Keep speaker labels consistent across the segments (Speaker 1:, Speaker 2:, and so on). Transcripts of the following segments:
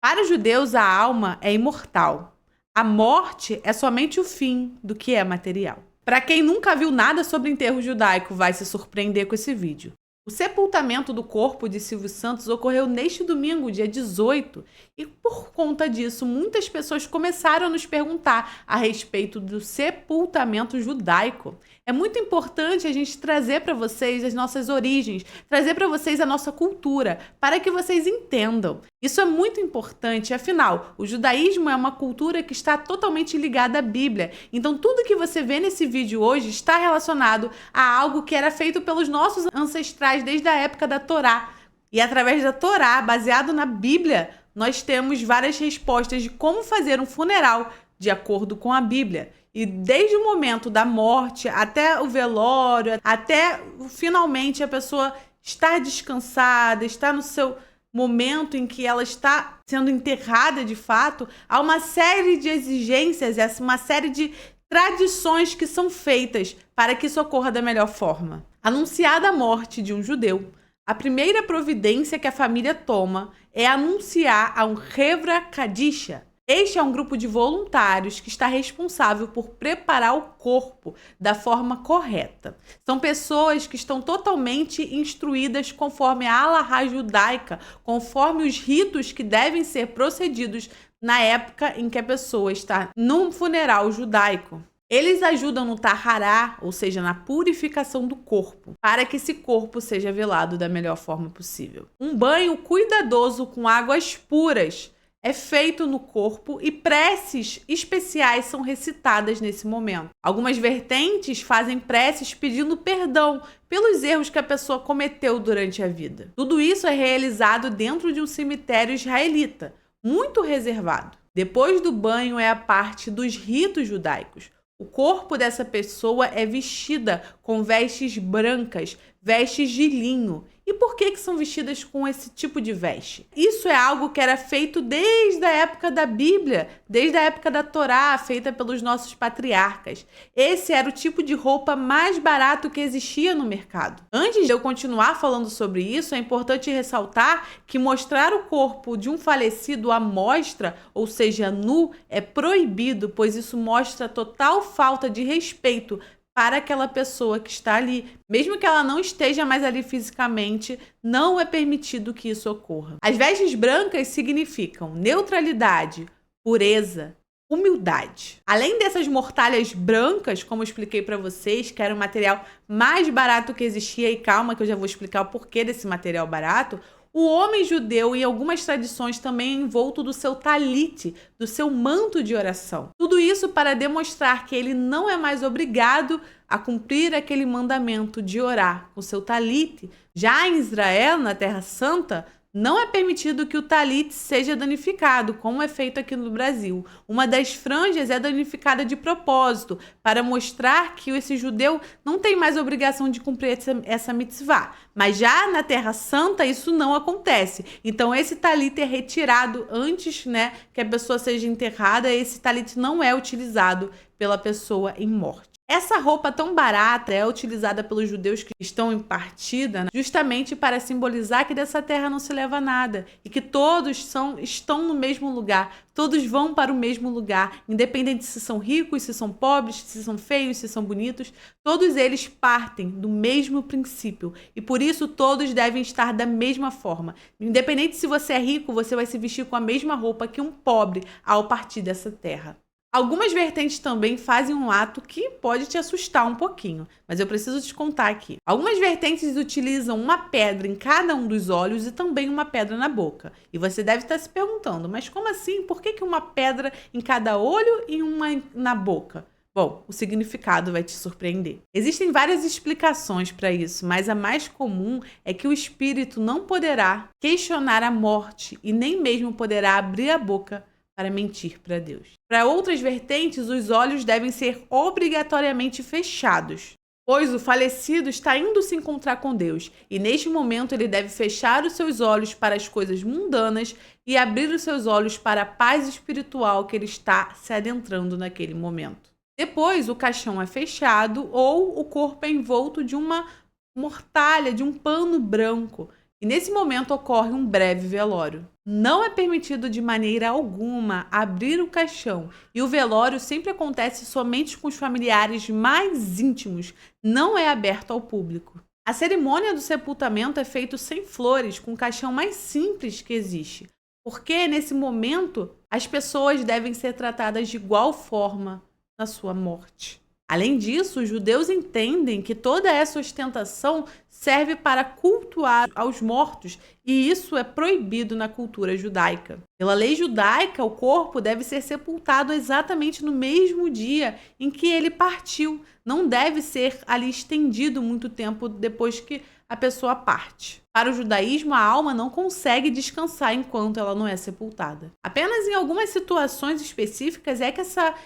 Speaker 1: Para os judeus, a alma é imortal. A morte é somente o fim do que é material. Para quem nunca viu nada sobre enterro judaico, vai se surpreender com esse vídeo. O sepultamento do corpo de Silvio Santos ocorreu neste domingo, dia 18, e por conta disso, muitas pessoas começaram a nos perguntar a respeito do sepultamento judaico. É muito importante a gente trazer para vocês as nossas origens, trazer para vocês a nossa cultura, para que vocês entendam. Isso é muito importante, afinal, o judaísmo é uma cultura que está totalmente ligada à Bíblia. Então, tudo que você vê nesse vídeo hoje está relacionado a algo que era feito pelos nossos ancestrais desde a época da Torá. E através da Torá, baseado na Bíblia, nós temos várias respostas de como fazer um funeral de acordo com a Bíblia. E desde o momento da morte até o velório, até finalmente a pessoa estar descansada, estar no seu momento em que ela está sendo enterrada de fato, há uma série de exigências, uma série de tradições que são feitas para que isso ocorra da melhor forma. Anunciada a morte de um judeu, a primeira providência que a família toma é anunciar a um Hevra Kadisha. Este é um grupo de voluntários que está responsável por preparar o corpo da forma correta. São pessoas que estão totalmente instruídas conforme a halahá judaica, conforme os ritos que devem ser procedidos na época em que a pessoa está num funeral judaico. Eles ajudam no tahará, ou seja, na purificação do corpo, para que esse corpo seja velado da melhor forma possível. Um banho cuidadoso com águas puras é feito no corpo e preces especiais são recitadas nesse momento. Algumas vertentes fazem preces pedindo perdão pelos erros que a pessoa cometeu durante a vida. Tudo isso é realizado dentro de um cemitério israelita, muito reservado. Depois do banho é a parte dos ritos judaicos. O corpo dessa pessoa é vestida com vestes brancas, vestes de linho. E por que são vestidas com esse tipo de veste? Isso é algo que era feito desde a época da Bíblia, desde a época da Torá, feita pelos nossos patriarcas. Esse era o tipo de roupa mais barato que existia no mercado. Antes de eu continuar falando sobre isso, é importante ressaltar que mostrar o corpo de um falecido à mostra, ou seja, nu, é proibido, pois isso mostra total falta de respeito para aquela pessoa que está ali. Mesmo que ela não esteja mais ali fisicamente, não é permitido que isso ocorra. As vestes brancas significam neutralidade, pureza, humildade. Além dessas mortalhas brancas, como eu expliquei para vocês, que era o material mais barato que existia, e calma que eu já vou explicar o porquê desse material barato, o homem judeu, em algumas tradições, também é envolto do seu talite, do seu manto de oração. Tudo isso para demonstrar que ele não é mais obrigado a cumprir aquele mandamento de orar com o seu talite. Já em Israel, na Terra Santa, não é permitido que o talite seja danificado, como é feito aqui no Brasil. Uma das franjas é danificada de propósito, para mostrar que esse judeu não tem mais obrigação de cumprir essa mitzvah. Mas já na Terra Santa isso não acontece. Então esse talite é retirado antes, que a pessoa seja enterrada. Esse talite não é utilizado pela pessoa em morte. Essa roupa tão barata é utilizada pelos judeus que estão em partida, justamente para simbolizar que dessa terra não se leva nada e que todos estão no mesmo lugar, todos vão para o mesmo lugar, independente se são ricos, se são pobres, se são feios, se são bonitos, todos eles partem do mesmo princípio e por isso todos devem estar da mesma forma. Independente se você é rico, você vai se vestir com a mesma roupa que um pobre ao partir dessa terra. Algumas vertentes também fazem um ato que pode te assustar um pouquinho, mas eu preciso te contar aqui. Algumas vertentes utilizam uma pedra em cada um dos olhos e também uma pedra na boca. E você deve estar se perguntando, mas como assim? Por que uma pedra em cada olho e uma na boca? Bom, o significado vai te surpreender. Existem várias explicações para isso, mas a mais comum é que o espírito não poderá questionar a morte e nem mesmo poderá abrir a boca para mentir para Deus. Para outras vertentes, os olhos devem ser obrigatoriamente fechados, pois o falecido está indo se encontrar com Deus e neste momento ele deve fechar os seus olhos para as coisas mundanas e abrir os seus olhos para a paz espiritual que ele está se adentrando naquele momento. Depois, o caixão é fechado ou o corpo é envolto de uma mortalha, de um pano branco, e nesse momento ocorre um breve velório. Não é permitido de maneira alguma abrir o caixão, e o velório sempre acontece somente com os familiares mais íntimos, não é aberto ao público. A cerimônia do sepultamento é feita sem flores, com o caixão mais simples que existe, porque nesse momento as pessoas devem ser tratadas de igual forma na sua morte. Além disso, os judeus entendem que toda essa ostentação serve para cultuar aos mortos, e isso é proibido na cultura judaica. Pela lei judaica, o corpo deve ser sepultado exatamente no mesmo dia em que ele partiu. Não deve ser ali estendido muito tempo depois que a pessoa parte. Para o judaísmo, a alma não consegue descansar enquanto ela não é sepultada. Apenas em algumas situações específicas é que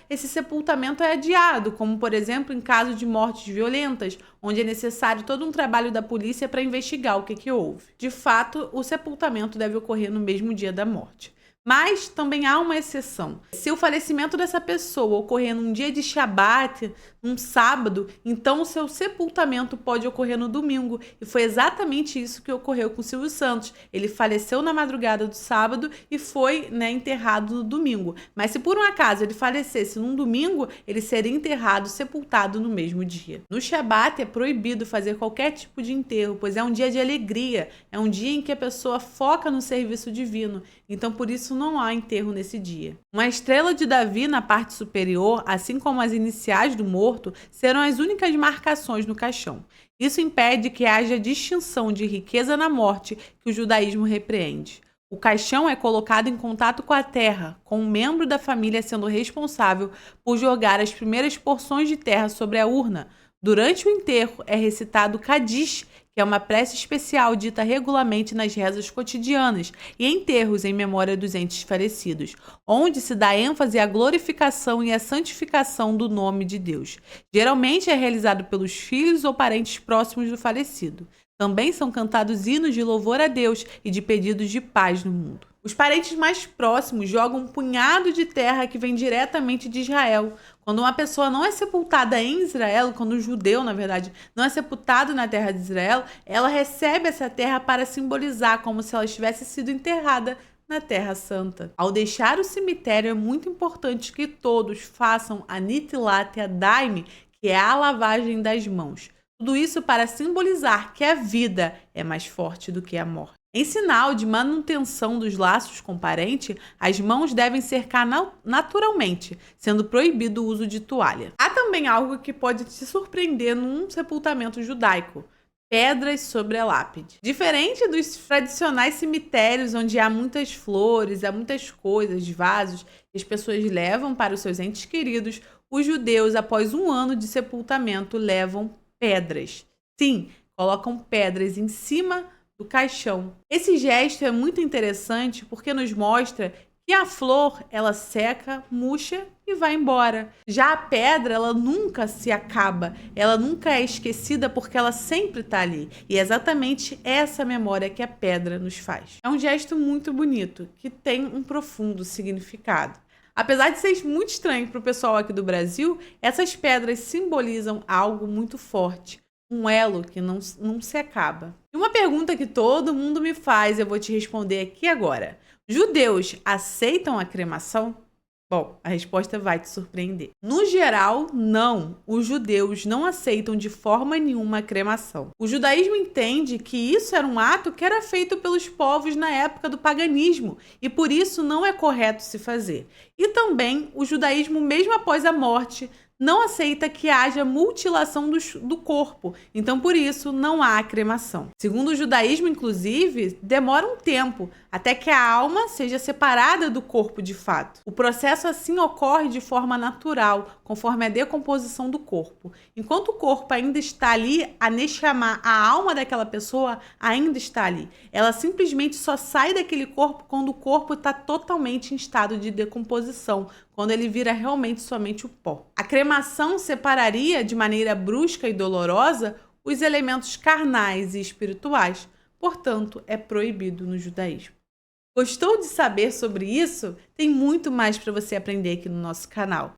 Speaker 1: esse sepultamento é adiado, como por exemplo em caso de mortes violentas, onde é necessário todo um trabalho da polícia para investigar o que houve. De fato, o sepultamento deve ocorrer no mesmo dia da morte. Mas também há uma exceção. Se o falecimento dessa pessoa ocorrer num dia de Shabat, num sábado, então o seu sepultamento pode ocorrer no domingo. E foi exatamente isso que ocorreu com o Silvio Santos. Ele faleceu na madrugada do sábado e foi, enterrado no domingo. Mas se por um acaso ele falecesse num domingo, ele seria enterrado, sepultado no mesmo dia. No Shabat é proibido fazer qualquer tipo de enterro, pois é um dia de alegria, é um dia em que a pessoa foca no serviço divino. Então, por isso, não há enterro nesse dia. Uma estrela de Davi na parte superior, assim como as iniciais do morto, serão as únicas marcações no caixão. Isso impede que haja distinção de riqueza na morte que o judaísmo repreende. O caixão é colocado em contato com a terra, com um membro da família sendo responsável por jogar as primeiras porções de terra sobre a urna. Durante o enterro é recitado Kadish, que é uma prece especial dita regularmente nas rezas cotidianas e enterros em memória dos entes falecidos, onde se dá ênfase à glorificação e à santificação do nome de Deus. Geralmente é realizado pelos filhos ou parentes próximos do falecido. Também são cantados hinos de louvor a Deus e de pedidos de paz no mundo. Os parentes mais próximos jogam um punhado de terra que vem diretamente de Israel. Quando uma pessoa não é sepultada em Israel, quando um judeu, na verdade, não é sepultado na terra de Israel, ela recebe essa terra para simbolizar como se ela tivesse sido enterrada na Terra Santa. Ao deixar o cemitério, é muito importante que todos façam a Nitilat Yadayim, que é a lavagem das mãos. Tudo isso para simbolizar que a vida é mais forte do que a morte. Em sinal de manutenção dos laços com o parente, as mãos devem cercar naturalmente, sendo proibido o uso de toalha. Há também algo que pode te surpreender num sepultamento judaico: pedras sobre a lápide. Diferente dos tradicionais cemitérios onde há muitas flores, há muitas coisas, vasos que as pessoas levam para os seus entes queridos, os judeus, após 1 ano de sepultamento, levam pedras. Sim, colocam pedras em cima do caixão. Esse gesto é muito interessante porque nos mostra que a flor, ela seca, murcha e vai embora. Já a pedra, ela nunca se acaba, ela nunca é esquecida porque ela sempre está ali. E é exatamente essa memória que a pedra nos faz. É um gesto muito bonito, que tem um profundo significado. Apesar de ser muito estranho para o pessoal aqui do Brasil, essas pedras simbolizam algo muito forte, um elo que não se acaba. E uma pergunta que todo mundo me faz, eu vou te responder aqui agora. Judeus aceitam a cremação? Bom, a resposta vai te surpreender. No geral, não. Os judeus não aceitam de forma nenhuma a cremação. O judaísmo entende que isso era um ato que era feito pelos povos na época do paganismo e por isso não é correto se fazer. E também o judaísmo, mesmo após a morte, não aceita que haja mutilação do corpo, então por isso não há cremação. Segundo o judaísmo, inclusive, demora um tempo até que a alma seja separada do corpo de fato. O processo assim ocorre de forma natural, conforme a decomposição do corpo. Enquanto o corpo ainda está ali, a Neshama, a alma daquela pessoa, ainda está ali. Ela simplesmente só sai daquele corpo quando o corpo está totalmente em estado de decomposição, quando ele vira realmente somente o pó. A cremação separaria de maneira brusca e dolorosa os elementos carnais e espirituais, portanto, é proibido no judaísmo. Gostou de saber sobre isso? Tem muito mais para você aprender aqui no nosso canal.